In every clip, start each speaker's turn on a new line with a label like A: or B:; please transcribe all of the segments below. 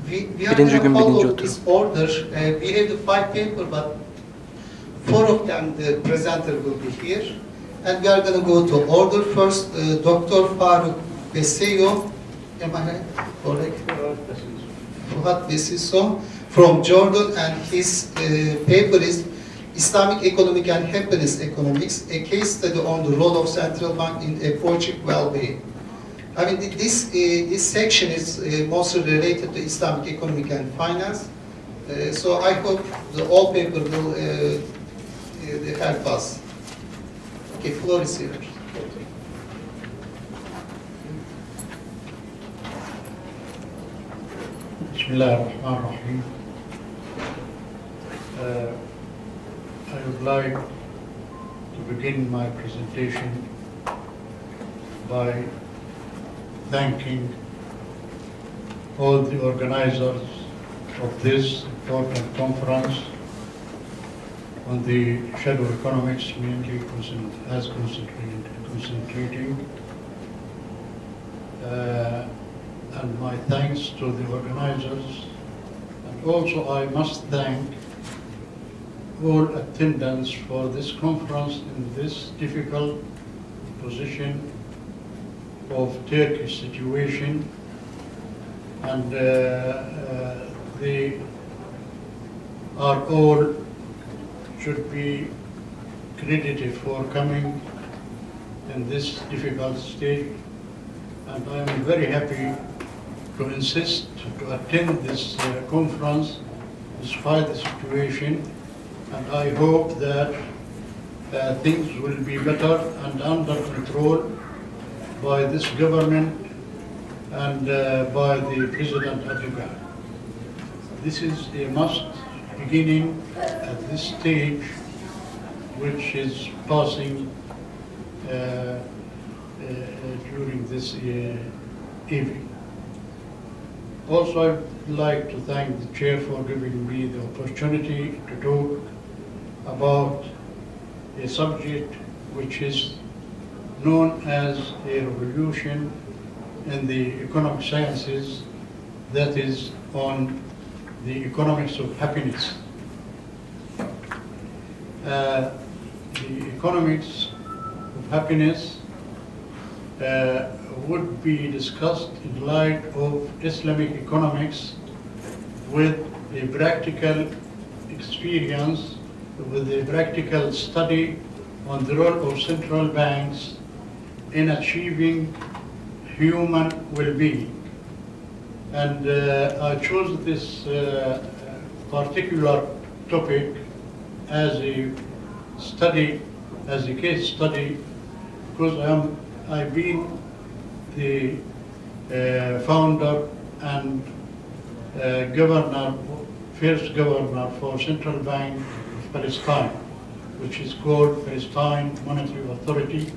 A: We are
B: Birinci
A: going to
B: gün birinci
A: follow
B: oturum.
A: this order. We have the 5 paper, but 4 of them, the presenter will be here. And we are going to go to order. First, Dr. Faruk Beseyo, am I right? Correct? Fuhat Besiso from Jordan, and his paper is Islamic Economic and Happiness Economics, a case study on the role of central bank in approaching well-being. I mean, this section is mostly related to Islamic economic and finance. So I hope the all paper will help us. Okay, floor is yours.
C: Bismillahirrahmanirrahim. I would like to begin my presentation by thanking all the organizers of this important conference on the shadow economics, mainly concentrating. And my thanks to the organizers. And also I must thank all attendants for this conference in this difficult position of Turkish situation, and they are all should be credited for coming in this difficult stage, and I am very happy to insist to attend this conference despite the situation, and I hope that things will be better and under control by this government and by the President Erdogan. This is a must beginning at this stage, which is passing during this evening. Also, I'd like to thank the Chair for giving me the opportunity to talk about a subject which is known as a revolution in the economic sciences, that is on the economics of happiness. The economics of happiness would be discussed in light of Islamic economics with a practical experience, with a practical study on the role of central banks in achieving human well-being. And I chose this particular topic as a study, as a case study, because I've been the founder and first governor for Central Bank of Palestine, which is called Palestine Monetary Authority,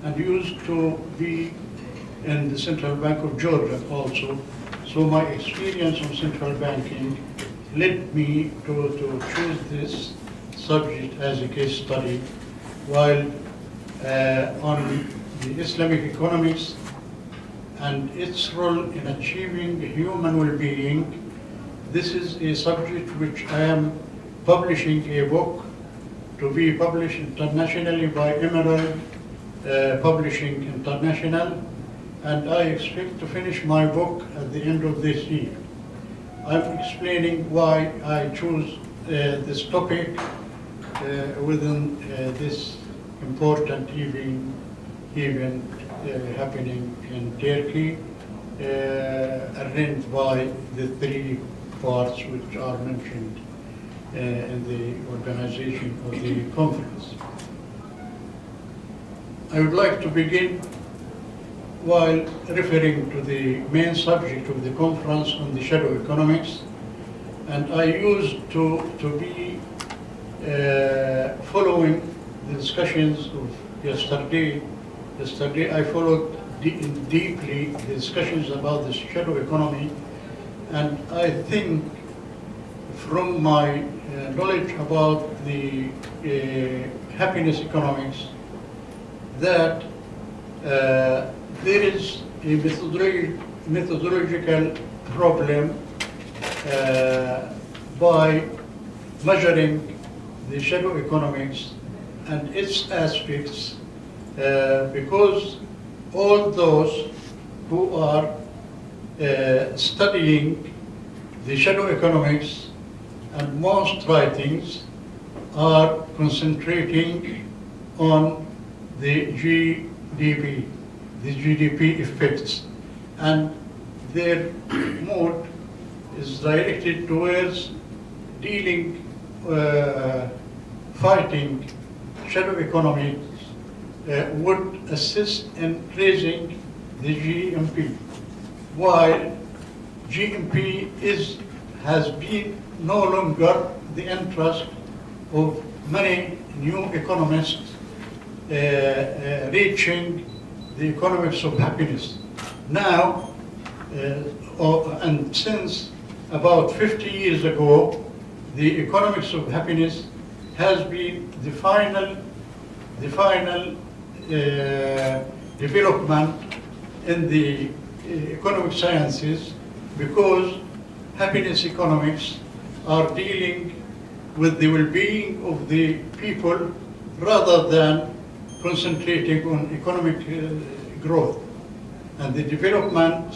C: and used to be in the Central Bank of Georgia also. So my experience on central banking led me to choose this subject as a case study, while on the Islamic economics and its role in achieving human well-being. This is a subject which I am publishing a book to be published internationally by Emerald Publishing International, and I expect to finish my book at the end of this year. I'm explaining why I choose this topic within this important event happening in Turkey, arranged by the 3 parts which are mentioned in the organization of the conference. I would like to begin while referring to the main subject of the conference on the shadow economics, and I used to be following the discussions of yesterday. Yesterday I followed deeply the discussions about the shadow economy, and I think from my knowledge about the happiness economics that there is a methodological problem by measuring the shadow economics and its aspects, because all those who are studying the shadow economics and most writings are concentrating on the GDP, the GDP effects, and their mode is directed towards dealing, fighting shadow economies would assist in raising the GMP, while GMP has been no longer the interest of many new economists reaching the economics of happiness. Now, and since about 50 years ago, the economics of happiness has been the final development in the economic sciences, because happiness economics are dealing with the well-being of the people rather than concentrating on economic growth. And the development,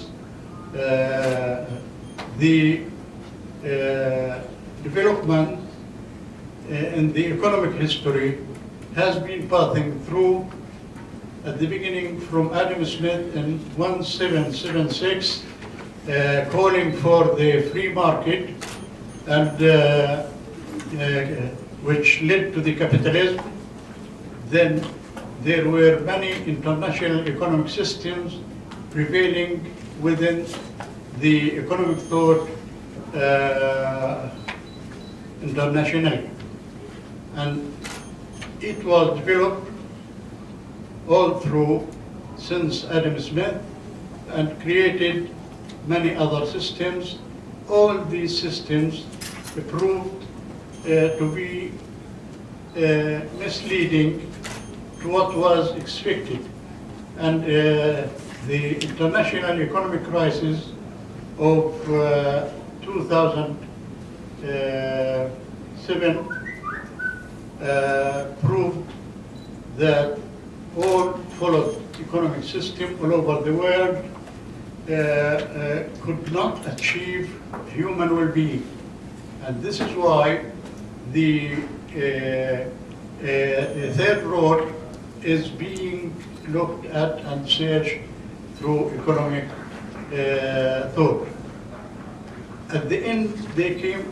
C: in the economic history has been passing through at the beginning from Adam Smith in 1776, calling for the free market, and which led to the capitalism. Then there were many international economic systems prevailing within the economic thought internationally. And it was developed all through since Adam Smith and created many other systems. All these systems proved to be misleading to what was expected. And the international economic crisis of 2007 proved that all followed economic system all over the world could not achieve human well-being. And this is why the third road is being looked at and searched through economic thought. At the end,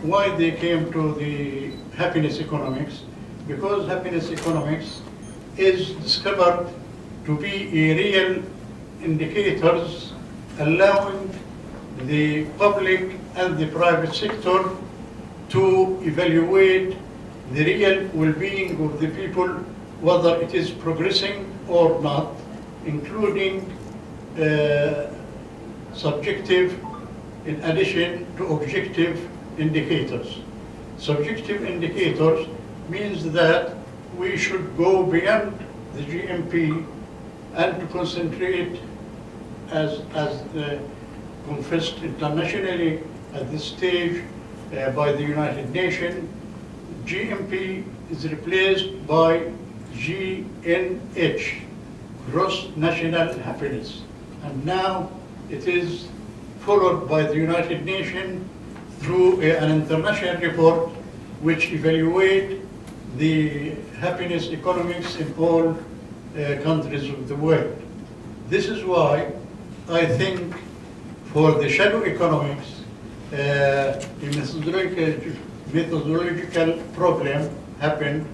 C: why they came to the happiness economics? Because happiness economics is discovered to be a real indicators allowing the public and the private sector to evaluate the real well-being of the people, whether it is progressing or not, including subjective in addition to objective indicators. Subjective indicators means that we should go beyond the GMP and to concentrate, as confessed internationally at this stage by the United Nations. GMP is replaced by GNH, Gross National Happiness. And now it is followed by the United Nations through an international report which evaluate the happiness economics in all countries of the world. This is why I think for the shadow economics, a methodological problem happened,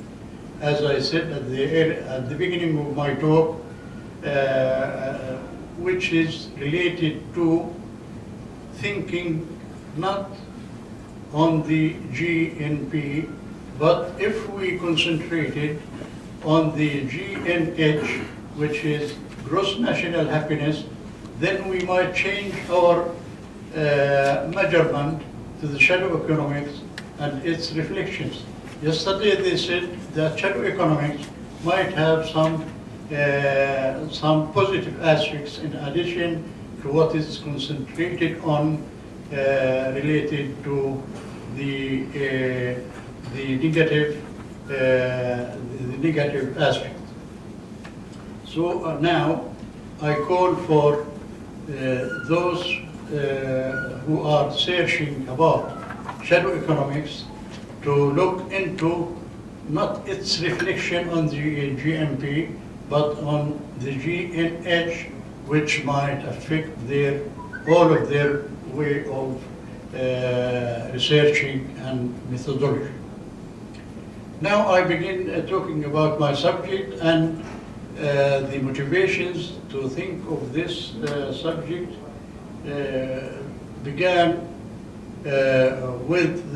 C: as I said at the beginning of my talk, which is related to thinking not on the GNP, but if we concentrated on the GNH, which is gross national happiness, then we might change our measurement to the shadow economics and its reflections. Yesterday they said that shadow economics might have some positive aspects in addition to what is concentrated on related to the negative aspect. So now I call for those who are searching about shadow economics to look into not its reflection on the GMP, but on the GNH, which might affect all of their way of researching and methodology. Now I begin talking about my subject and the motivations to think of this subject began with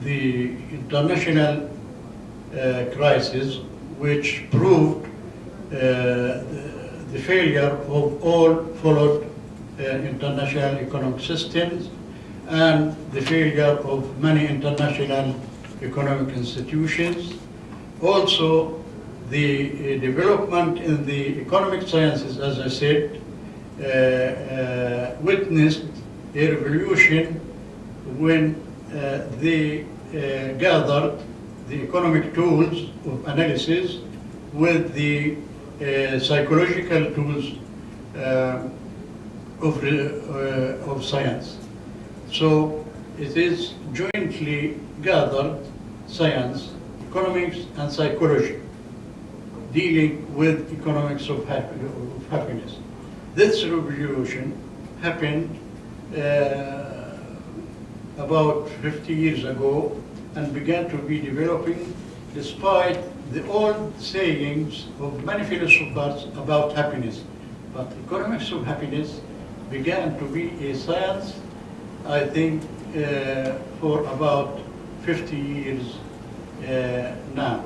C: the international crisis, which proved the failure of all followed international economic systems and the failure of many international economic institutions. Also, the development in the economic sciences, as I said, witnessed a revolution when they gathered the economic tools of analysis with the psychological tools of science. So it is jointly gathered science, economics, and psychology, dealing with economics of happiness. This revolution happened about 50 years ago and began to be developing despite the old sayings of many philosophers about happiness. But economics of happiness began to be a science, I think, for about 50 years now,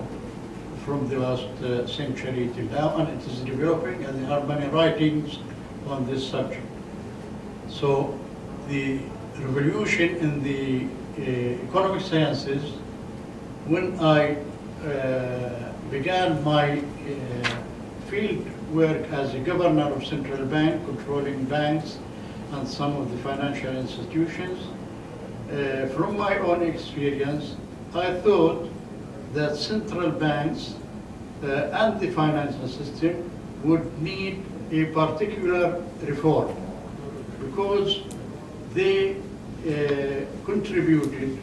C: from the last century till now, and it is developing, and there are many writings on this subject. So the revolution in the economic sciences, when I began my field work as a governor of central bank, controlling banks and some of the financial institutions, from my own experience, I thought that central banks and the financial system would need a particular reform because they contributed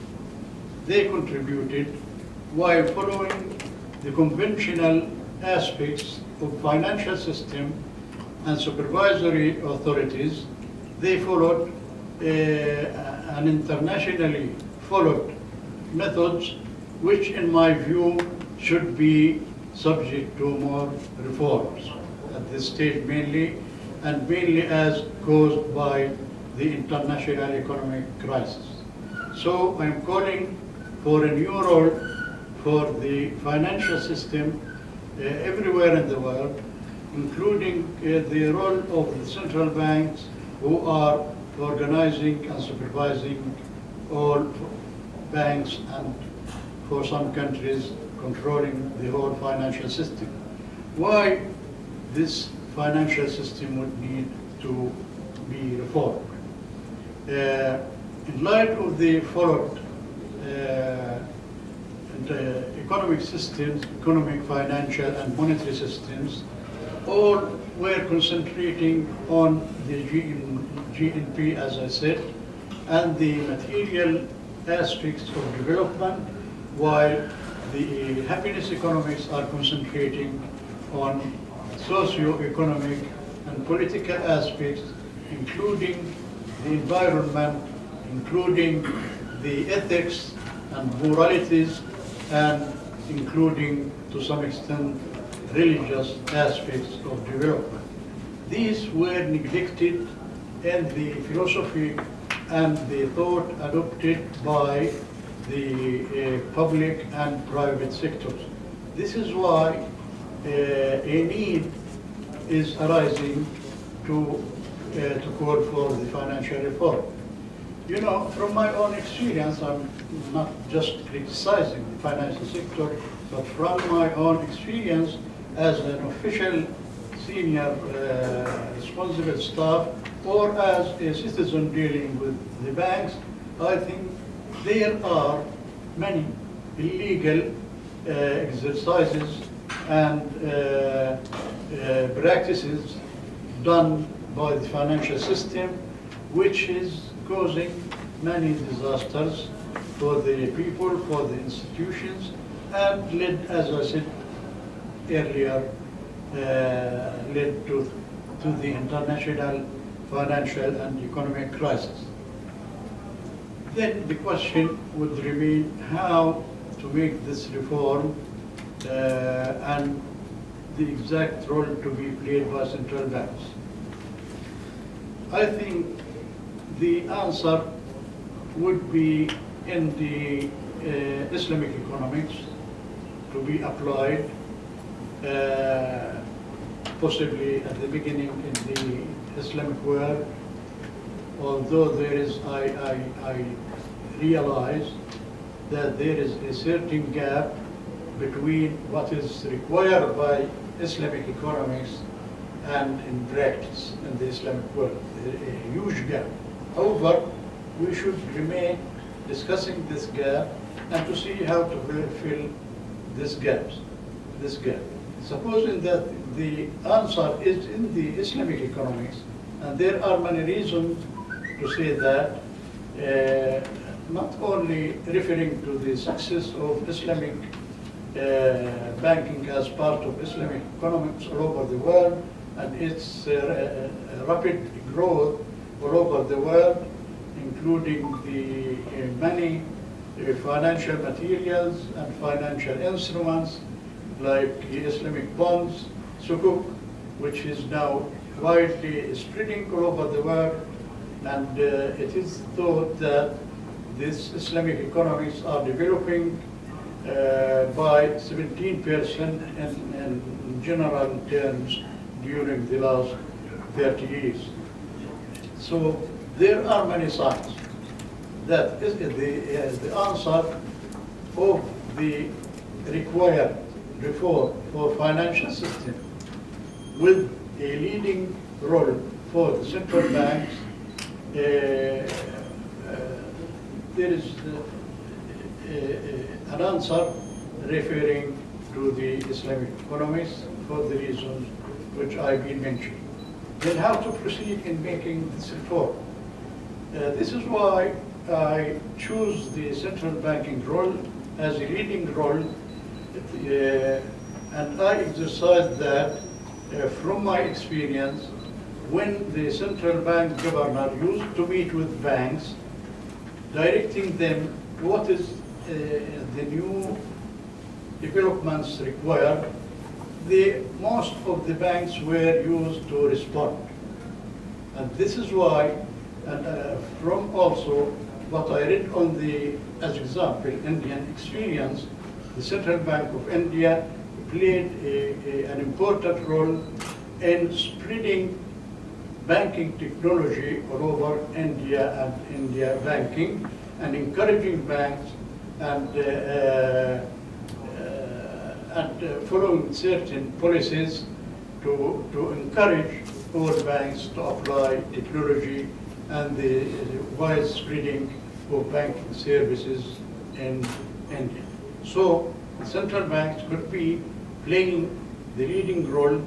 C: while following the conventional aspects of financial system and supervisory authorities. They followed an internationally followed methods which in my view should be subject to more reforms at this stage mainly as caused by the international economic crisis. So I'm calling for a new role for the financial system everywhere in the world, including the role of the central banks who are organizing and supervising all banks and for some countries controlling the whole financial system. Why this financial system would need to be reformed? In light of the followed economic systems, economic, financial, and monetary systems, all were concentrating on the GNP, as I said, and the material aspects of development, while the happiness economics are concentrating on socio-economic and political aspects, including the environment, including the ethics and moralities, and including, to some extent, religious aspects of development. These were neglected in the philosophy and the thought adopted by the public and private sectors. This is why a need is arising to call for the financial reform. You know, from my own experience, I'm not just criticizing the financial sector, but from my own experience as an official senior responsible staff or as a citizen dealing with the banks, I think there are many illegal exercises and practices done by the financial system, which is causing many disasters for the people, for the institutions, and led, as I said earlier, led to the international financial and economic crisis. Then the question would remain how to make this reform and the exact role to be played by central banks. I think the answer would be in the Islamic economics to be applied possibly at the beginning in the Islamic world, although there is, I realize that there is a certain gap between what is required by Islamic economics and in practice in the Islamic world, a huge gap. However, we should remain discussing this gap and to see how to fill this gap. Supposing that the answer is in the Islamic economics, and there are many reasons to say that, not only referring to the success of Islamic banking as part of Islamic economics all over the world and its rapid growth all over the world, including the many financial materials and financial instruments like Islamic bonds, sukuk, which is now widely spreading all over the world, and it is thought that these Islamic economies are developing by 17% in general terms during the last 30 years. So there are many signs that the answer of the required reform for financial system with a leading role for the central banks, there is an answer referring to the Islamic economics for the reasons which I've been mentioning. Then how to proceed in making this reform? This is why I choose the central banking role as a leading role, and I exercise that from my experience when the central bank governor used to meet with banks, directing them what is the new developments required. Most of the banks were used to respond. And this is why, and from also what I read on the, as example, Indian experience, the Central Bank of India played an important role in spreading banking technology all over India and India banking, and encouraging banks and following certain policies to encourage all banks to apply technology and the wide spreading of banking services in India. So the central banks could be playing the leading role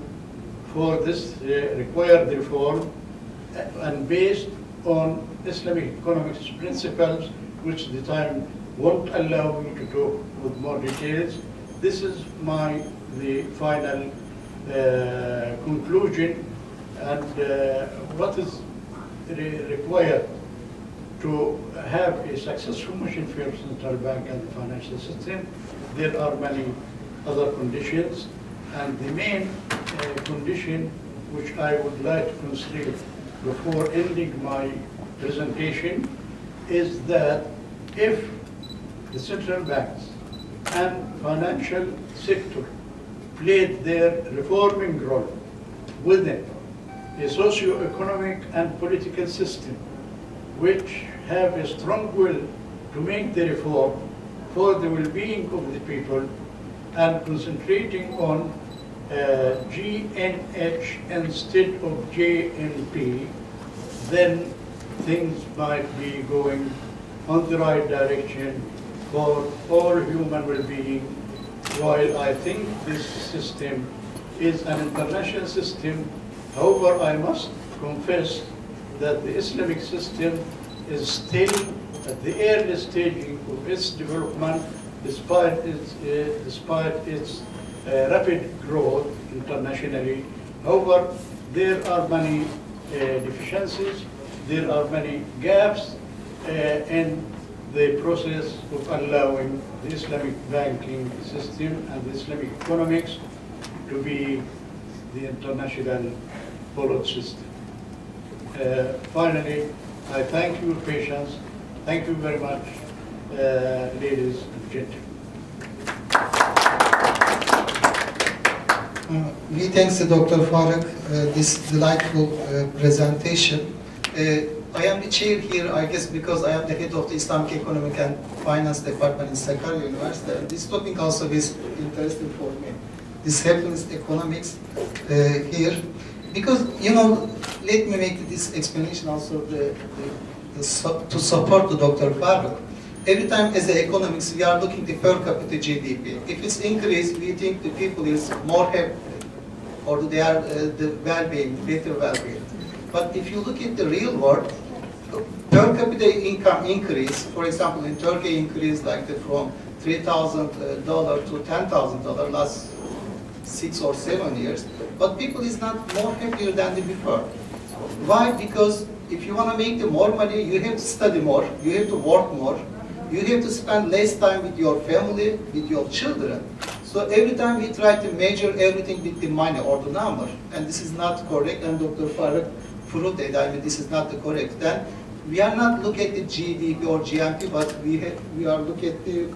C: for this required reform and based on Islamic economics principles, which the time won't allow me to talk with more details. This is the final conclusion, and what is required to have a successful mission for the central bank and the financial system. There are many other conditions, and the main condition which I would like to consider before ending my presentation is that if the central banks and financial sector played their reforming role within a socio-economic and political system which have a strong will to make the reform for the well-being of the people and concentrating on GNH instead of JNP, then things might be going on the right direction for all human well-being. While I think this system is an international system, however, I must confess that the Islamic system is still at the early stage of its development, despite its rapid growth internationally. However, there are many deficiencies, there are many gaps in the process of allowing the Islamic banking system and the Islamic economics to be the international followed system. Finally, I thank your patience. Thank you very much, ladies and gentlemen.
A: We thanks to Dr. Faruk this delightful presentation. I am the chair here, I guess, because I am the head of the Islamic Economic and Finance Department in Sakarya University. And this topic also is interesting for me. This happens economics here, because let me make this explanation also to support the Dr. Faruk. Every time as the economics, we are looking at the per capita GDP. If it's increased, we think the people is more happy, or they are the well-being, better well-being. But if you look at the real world, per capita income increase, for example, in Turkey increased like from $3,000 to $10,000 last 6 or 7 years. But people is not more happier than before. Why? Because if you want to make the more money, you have to study more, you have to work more, you have to spend less time with your family, with your children. So every time we try to measure everything with the money or the number, and this is not correct, and Dr. Faruk proved that, this is not the correct. Then we are not looking at the GDP or GNP, but we are looking at the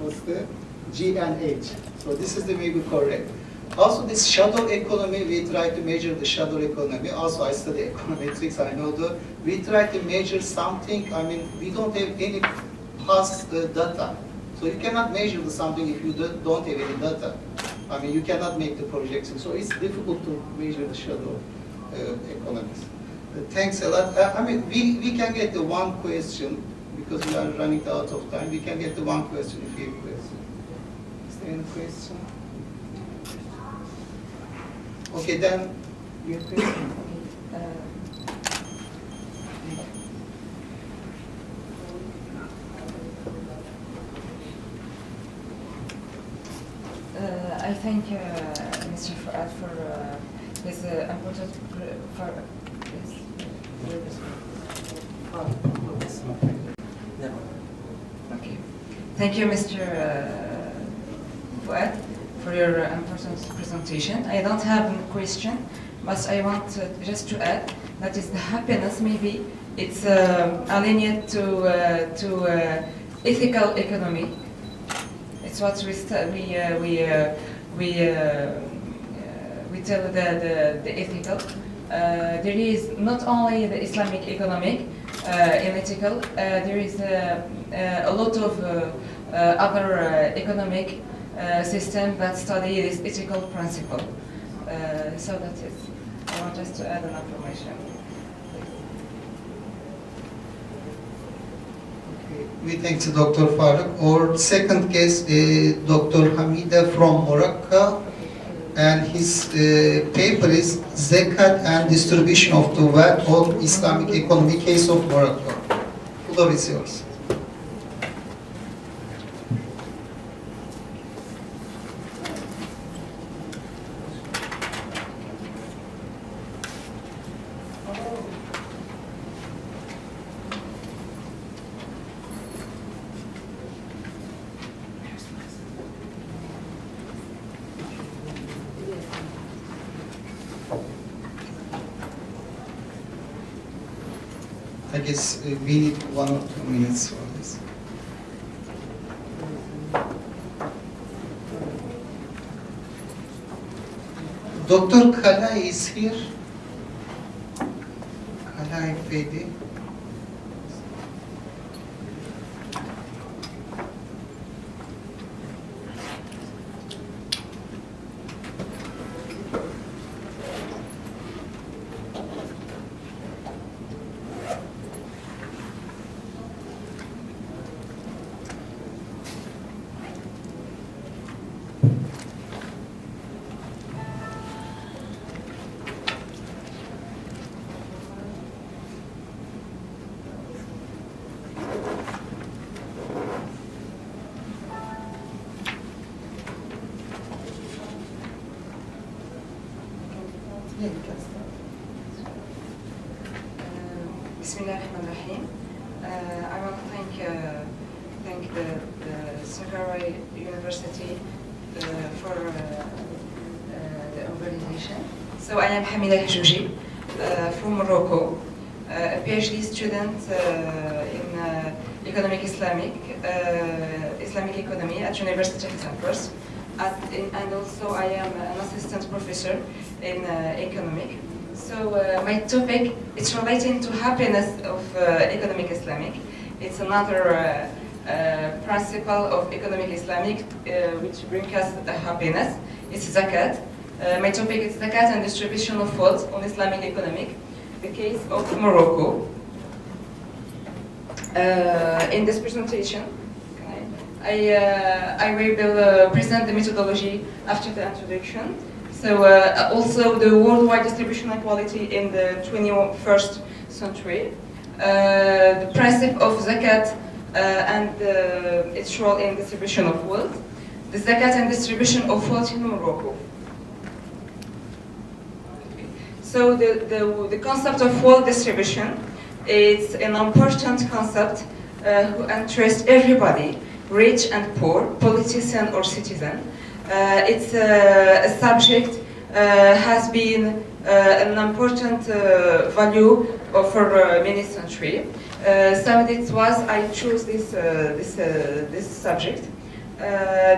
A: GNH. So this is the maybe correct. Also, this shadow economy, we try to measure the shadow economy. Also, I study econometrics, I know that. We try to measure something, we don't have any past data. So you cannot measure something if you don't have any data. You cannot make the projection. So it's difficult to measure the shadow economies. Thanks a lot. We can get the one question, because we are running out of time. We can get the one question if you have a question. Is there any question? Okay, then you have a question?
B: I thank Mr. Fuad for his important Okay. Thank you, Mr. Fuad, for your important presentation. I don't have a question, but I want just to add that is the happiness. Maybe it's aligned to ethical economy. It's what we tell the ethical. There is not only the Islamic economic and ethical. There is a lot of other economic system that study this ethical principle. So that's it. I want just to add an information.
A: We thank Dr. Faruk. Our second case is Dr. Hamida from Morocco, and his paper is Zakat and Distribution of the Wealth of Islamic Economy Case of Morocco. The floor is yours. I guess we need 1 or 2 minutes for this. Dr. Kalay is here. Kalay Fedi.
B: Yeah, you can start. Bismillahirrahmanirrahim. I want to thank the Sankara University for the organization. So I am Hamida Hajouji from Morocco, a PhD student in economic Islamic economy at University of Istanbul, and also I am an assistant professor in economic. So my topic is relating to happiness of economic Islamic. It's another principle of economic Islamic which brings us the happiness. It's zakat. My topic is zakat and distribution of wealth on Islamic economic. The case of Morocco. In this presentation, I will present the methodology after the introduction. So also the worldwide distribution equality in the 21st century, the principle of zakat and its role in distribution of wealth, the zakat and distribution of wealth in Morocco. So the concept of wealth distribution is an important concept who interests everybody, rich and poor, politician or citizen. It's a subject has been an important value for many centuries. So this was I chose this subject.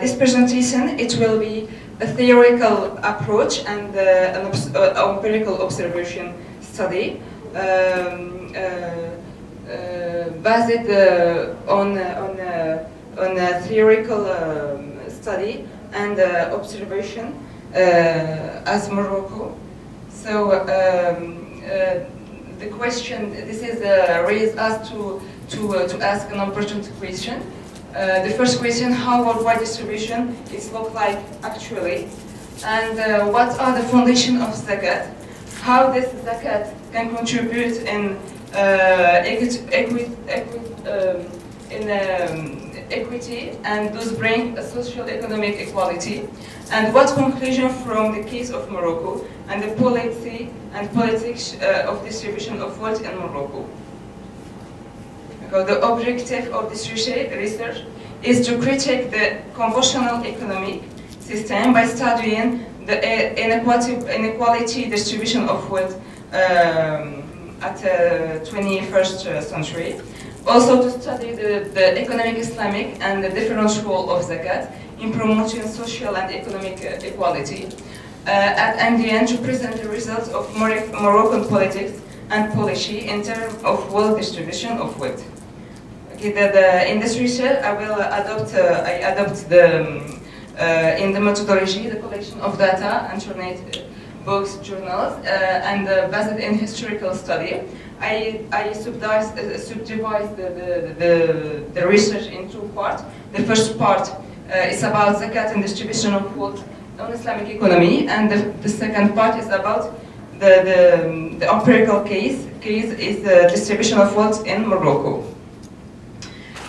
B: This presentation it will be a theoretical approach and an empirical observation study based on a theoretical study and observation as Morocco. So the question this is raised us to ask an important question. The first question: how worldwide distribution is look like actually, and what are the foundation of zakat? How this zakat can contribute in equity and thus bring a social economic equality, and what conclusion from the case of Morocco and the policy and politics of distribution of wealth in Morocco. The objective of this research is to critique the conventional economic system by studying the inequality distribution of wealth at the 21st century. Also to study the economic Islamic and the different role of zakat in promoting social and economic equality. And the end to present the results of Moroccan politics and policy in terms of wealth distribution of wealth. In this research, I will adopt in the methodology the collection of data, internet, books, journals, and based in historical study. I subdivide the research in two parts. The first part is about zakat and distribution of wealth on Islamic economy, and the second part is about the empirical case is the distribution of wealth in Morocco.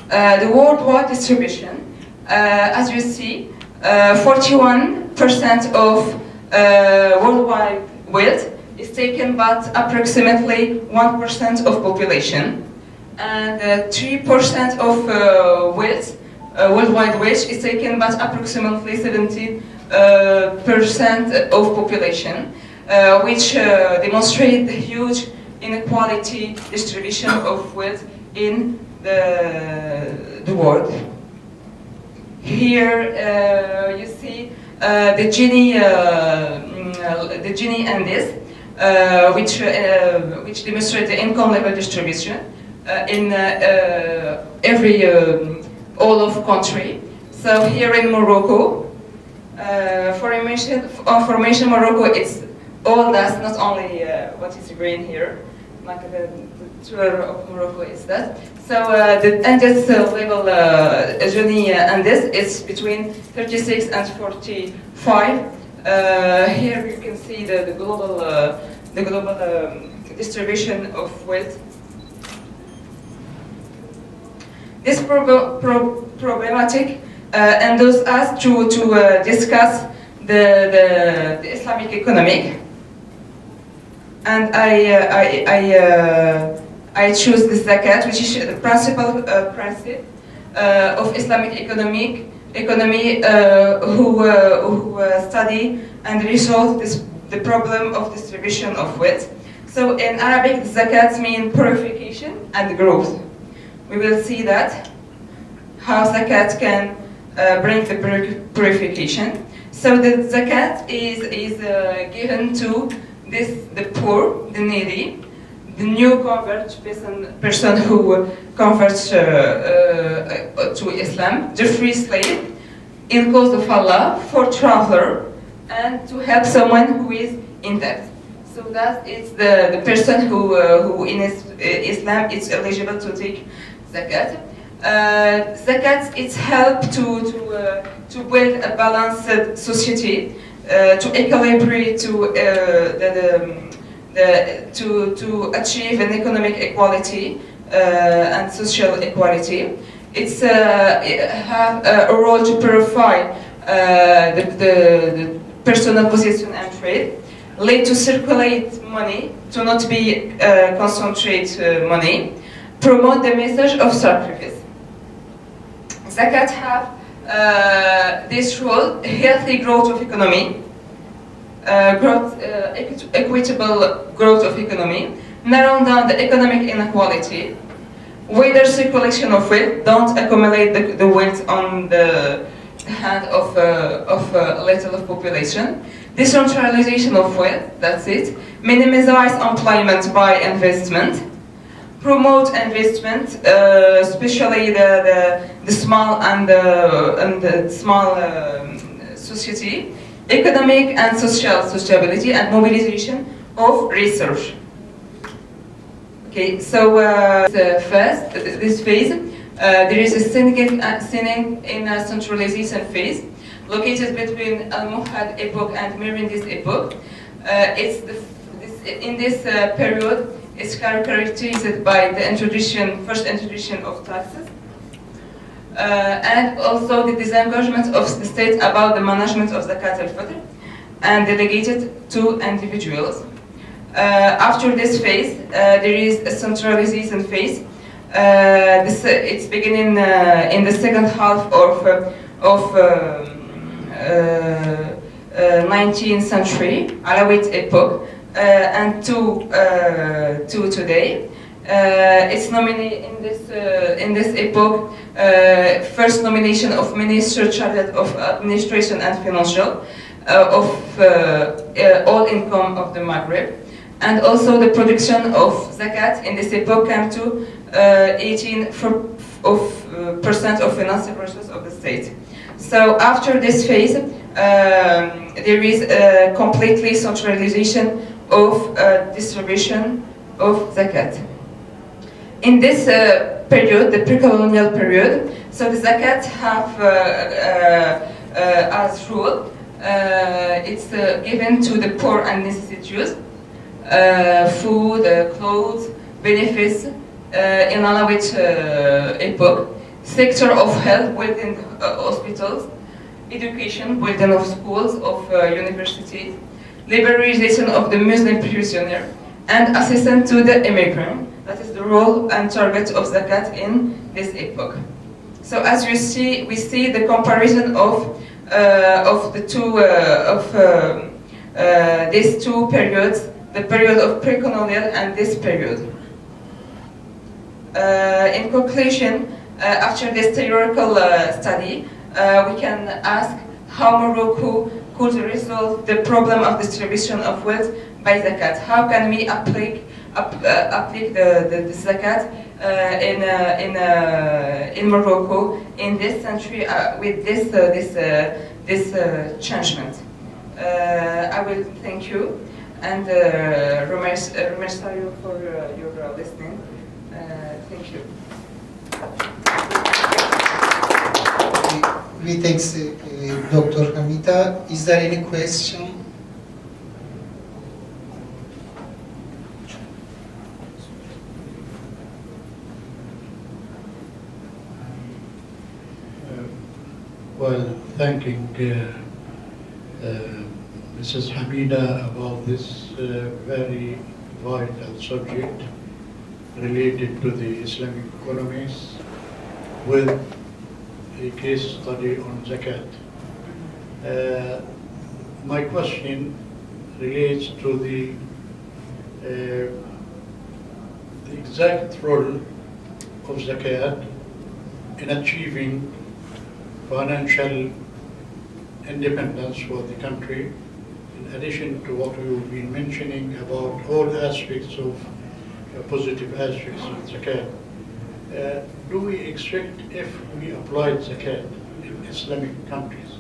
B: The worldwide distribution, as you see, 41% of worldwide wealth is taken by approximately 1% of population, and 3% of wealth, worldwide wealth is taken by approximately 70% of population, which demonstrate the huge inequality distribution of wealth in the world. Here you see the Gini and this, which demonstrate the income level distribution in every all of country. So here in Morocco, formation Morocco, it's all that, not only what is green here, like the tour of Morocco is that. So the Andes level Gini and this is between 36 and 45. Here you can see the global distribution of wealth. This problematic endows us to discuss the Islamic economic. and I choose the zakat, which is the principal principle of Islamic economy who study and resolve the problem of distribution of wealth. So in Arabic, zakat means purification and growth. We will see that how zakat can bring the purification. So the zakat is given to the poor, the needy, the new convert person who converts to Islam, the free slave, in cause of Allah, for traveler, and to help someone who is in debt. So that is the person who in Islam is eligible to take zakat. Zakat is help to build a balanced society, to equilibrate to achieve an economic equality and social equality. It's have a role to purify the personal possession and trade, lead to circulate money, to not be concentrate money, promote the message of sacrifice. Zakat have this role, healthy growth of economy, equitable growth of economy, narrow down the economic inequality, wider circulation of wealth, don't accumulate the wealth on the hand of little of population, decentralization of wealth, that's it, minimize employment by investment, promote investment, especially the small and the small society, economic and social stability, and mobilization of research. Okay, so first, this phase, there is a significant in a centralization phase, located between Al-Muhad epoch and Mirindis epoch. In this period, it's characterized by the first introduction of taxes, and also the disengagement of the state about the management of zakat al-fitr, and delegated to individuals. After this phase, there is a centralization phase. It's beginning in the second half of 19th century, Alawite epoch, and to today. It's nominated in this epoch, first nomination of Minister Chartered of Administration and Financial of all income of the Maghreb, and also the production of zakat in this epoch came to 18% of financial resources of the state. So after this phase, there is a completely centralization of distribution of zakat. In this period, the pre-colonial period, so the zakat have as rule, it's given to the poor and necessitous, food, clothes, benefits in Alawite epoch, sector of health within hospitals, education within of schools, of universities, liberalization of the Muslim prisoner, and assistance to the immigrant. That is the role and target of zakat in this epoch. So as you see, we see the comparison of the two these two periods, the period of pre-colonial and this period. In conclusion, after this theoretical study, we can ask how Morocco could resolve the problem of distribution of wealth by zakat. How can we apply the zakat in Morocco in this century with this changement? I will thank you and remercie you for your listening. Thank you.
A: We thank Dr. Hamida. Is there any question?
C: Well, thanking Mrs. Hamida about this very vital subject related to the Islamic economies with a case study on zakat. My question relates to the exact role of zakat in achieving financial independence for the country, in addition to what we've been mentioning about all aspects of positive aspects of zakat. Do we expect, if we applied zakat in Islamic countries,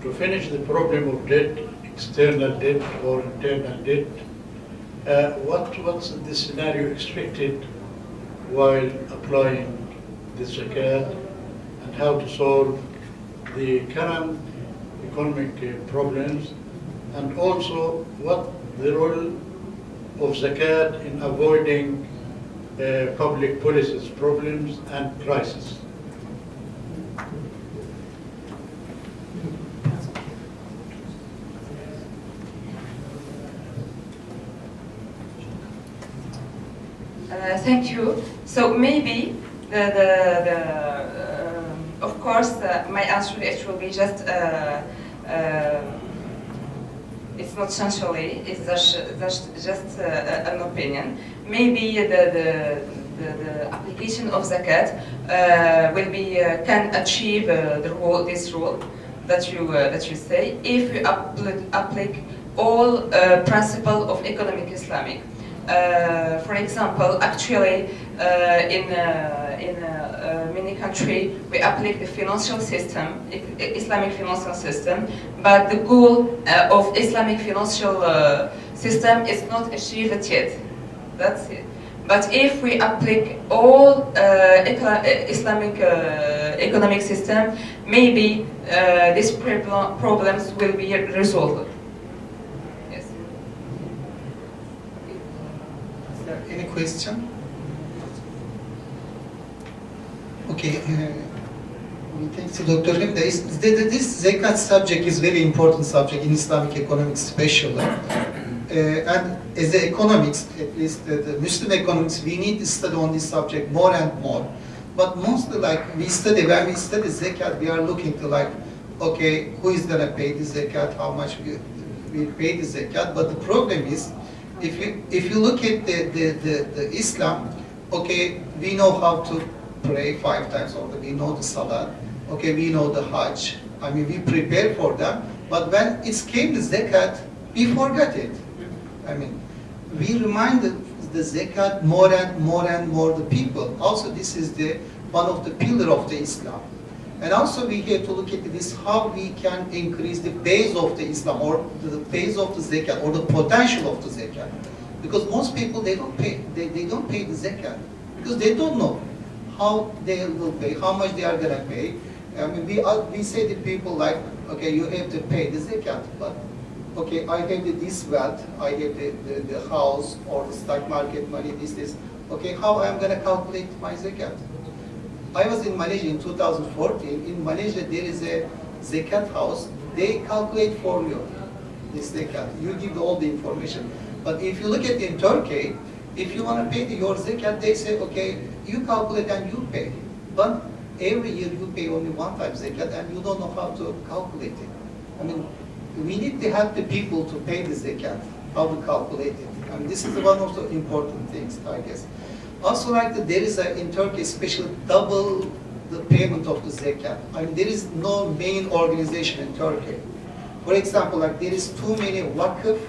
C: to finish the problem of debt, external debt or internal debt? What's the scenario expected while applying the zakat, and how to solve the current economic problems, and also what the role of zakat in avoiding public policies problems and crises?
B: Thank you. So maybe of course, my answer it will be just it's not essentially, it's just an opinion. Maybe the application of zakat will be can achieve this rule that you say if we apply all principles of economic Islamic. For example, actually, in many countries, we apply the financial system, Islamic financial system, but the goal of Islamic financial system is not achieved yet. That's it. But if we apply all Islamic economic system, maybe these problems will be resolved.
A: Any question? Okay, thanks to Dr. Hamida. This zakat subject is very important subject in Islamic economics especially. And as the economics, at least the Muslim economics, we need to study on this subject more and more. But mostly when we study zakat, we are looking to okay, who is going to pay the zakat, how much we pay the zakat. But the problem is, if you look at the Islam, okay, we know how to pray 5 times or we know the Salah, okay, we know the Hajj. I mean, we prepare for them. But when it came to zakat, we forgot it. I mean, we remind the zakat more and more the people. Also, this is one of the pillar of the Islam. And also we have to look at this, how we can increase the base of the Islam, or the base of the zakat, or the potential of the zakat. Because most people, they don't pay the zakat, because they don't know how they will pay, how much they are going to pay. I mean, we say to people okay, you have to pay the zakat, but okay, I have this wealth, I have the house or the stock market money, this. Okay, how I'm going to calculate my zakat? I was in Malaysia in 2014. In Malaysia, there is a zakat house. They calculate for you this zakat. You give all the information. But if you look at in Turkey, if you want to pay your zakat, they say, okay, you calculate and you pay. But every year you pay only one time zakat, and you don't know how to calculate it. I mean, we need to help the people to pay the zakat, how to calculate it. I mean, this is one of the important things, I guess. Also, there is in Turkey, especially double the payment of the zakat. I mean, there is no main organization in Turkey. For example, there is too many waqf,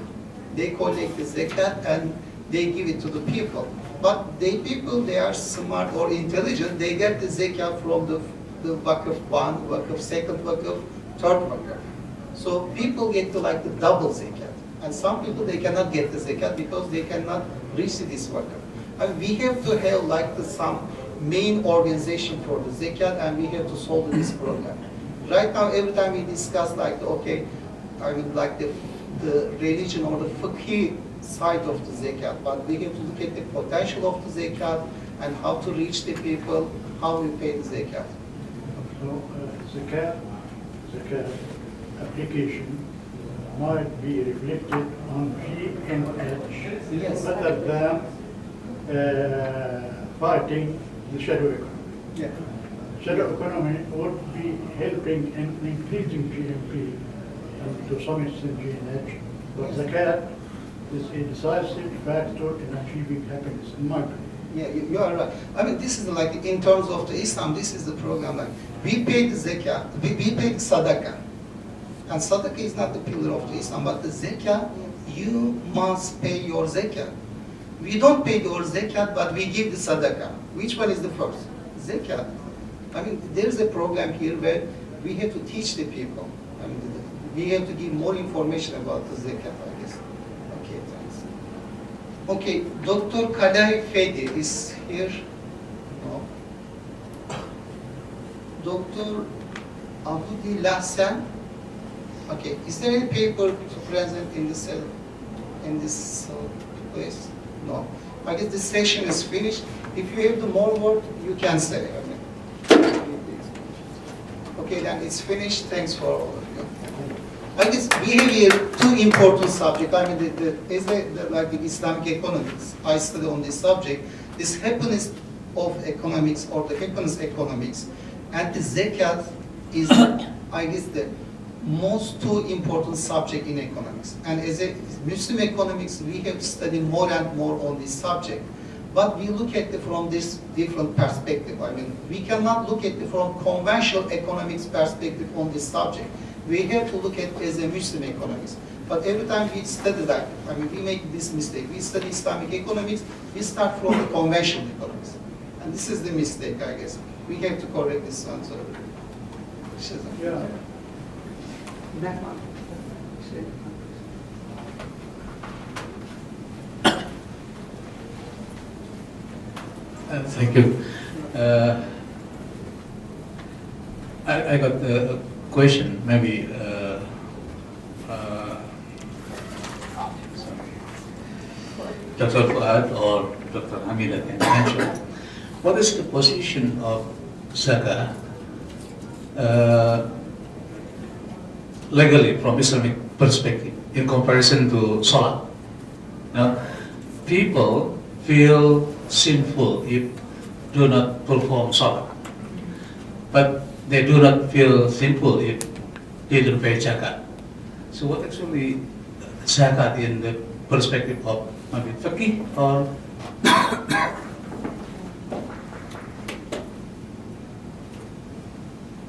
A: they collect the zakat and they give it to the people. But people, they are smart or intelligent, they get the zakat from the waqf 1, waqf 2nd, waqf 3rd waqf. So people get the double zakat. And some people, they cannot get the zakat because they cannot reach this waqf. And we have to have some main organization for the zakat, and we have to solve this problem. Right now, every time we discuss okay, I mean the religion or the fiqh side of the zakat, but we have to look at the potential of the zakat and how to reach the people, how we pay the zakat.
C: So zakat application might be reflected on GNH
A: Yes.
C: rather than fighting the shadow economy.
A: Yeah.
C: Shadow economy would be helping in increasing GNP and to some extent GNH, but zakat is a decisive factor in achieving happiness, in my opinion.
A: Yeah, you are right. I mean, this is like, in terms of the Islam, this is the program. Like, we pay the zakah, we pay the sadaqah. And sadaqah is not the pillar of the Islam, but the zakah, you must pay your zakah. We don't pay your zakat, but we give the sadaqah. Which one is the first? Zakat. I mean, there's a program here where we have to teach the people. I mean, we have to give more information about the zakat, I guess. Okay, thanks. Okay, Dr. Kadai Fedi is here. No. Dr. Abudi Lahsan. Okay, is there any paper present in this place? No. I guess this session is finished. If you have the more work, you can say. Okay, then it's finished. Thanks for all of you. I guess we have here two important subjects. I mean, like the Islamic economics, I study on this subject. This happiness of economics or the happiness economics, and the zakat is, I guess, the most two important subject in economics. And as a Muslim economics, we have studied more and more on this subject. But we look at it from this different perspective. I mean, we cannot look at it from conventional economics perspective on this subject. We have to look at it as a Muslim economics. But every time we study that, I mean, we make this mistake. We study Islamic economics, we start from the conventional economics. And this is the mistake, I guess. We have to correct this one. So,
C: Yeah.
D: Thank you. I got a question, maybe. Dr. Fuad or Dr. Hamida can answer. What is the position of zakah legally from Islamic perspective in comparison to salah? Now, people feel sinful if do not perform salah, but they do not feel sinful if they don't pay zakat. So what actually zakat in the perspective of maybe fiqh or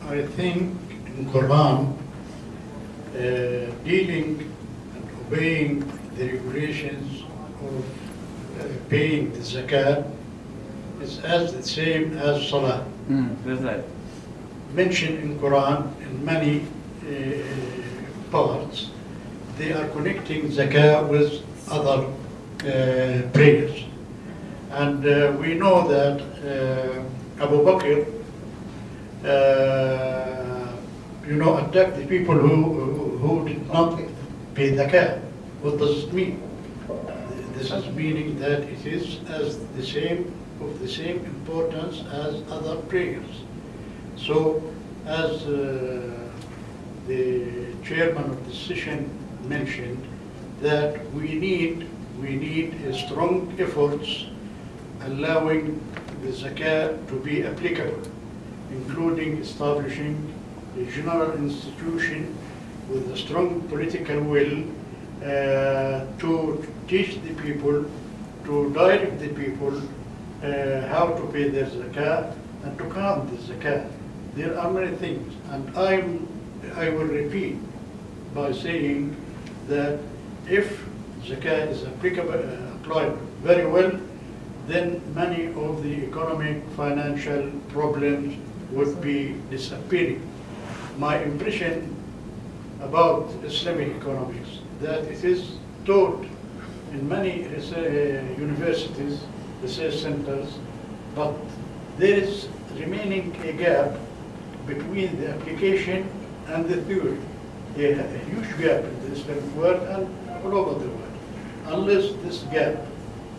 C: I think in Quran, dealing and obeying the regulations of paying the zakat is as the same as salah.
D: that's right.
C: Mentioned in Quran in many parts, they are connecting zakah with other prayers. And we know that Abu Bakr attacked the people who did not pay zakat. What does it mean? This is meaning that it is as the same of the same importance as other prayers. So, as the chairman of the session mentioned, that we need strong efforts allowing the zakat to be applicable, including establishing a general institution with a strong political will to teach the people, to direct the people how to pay their zakat and to count the zakat. There are many things, and I will repeat by saying that if zakat is applied very well, then many of the economic, financial problems would be disappearing. My impression about Islamic economics that it is taught in many universities, research centers, but there is remaining a gap between the application and the theory. A huge gap in the Islamic world and all over the world. Unless this gap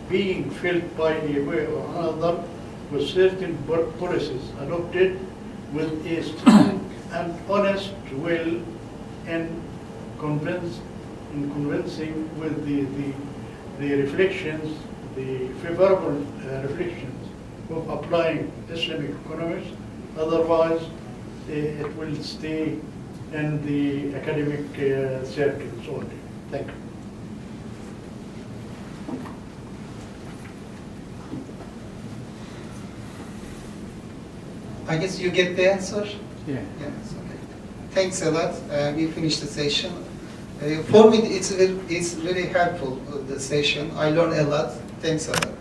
C: being filled by a way or another with certain policies adopted with a strong and honest will and convince in convincing with the reflections, the favorable reflections of applying Islamic economics. Otherwise, it will stay in the academic circles only. Thank you.
A: I guess you get the answer?
C: Yeah.
A: Yes, okay. Thanks a lot. We finished the session. For me, it's really helpful, the session. I learned a lot. Thanks a lot.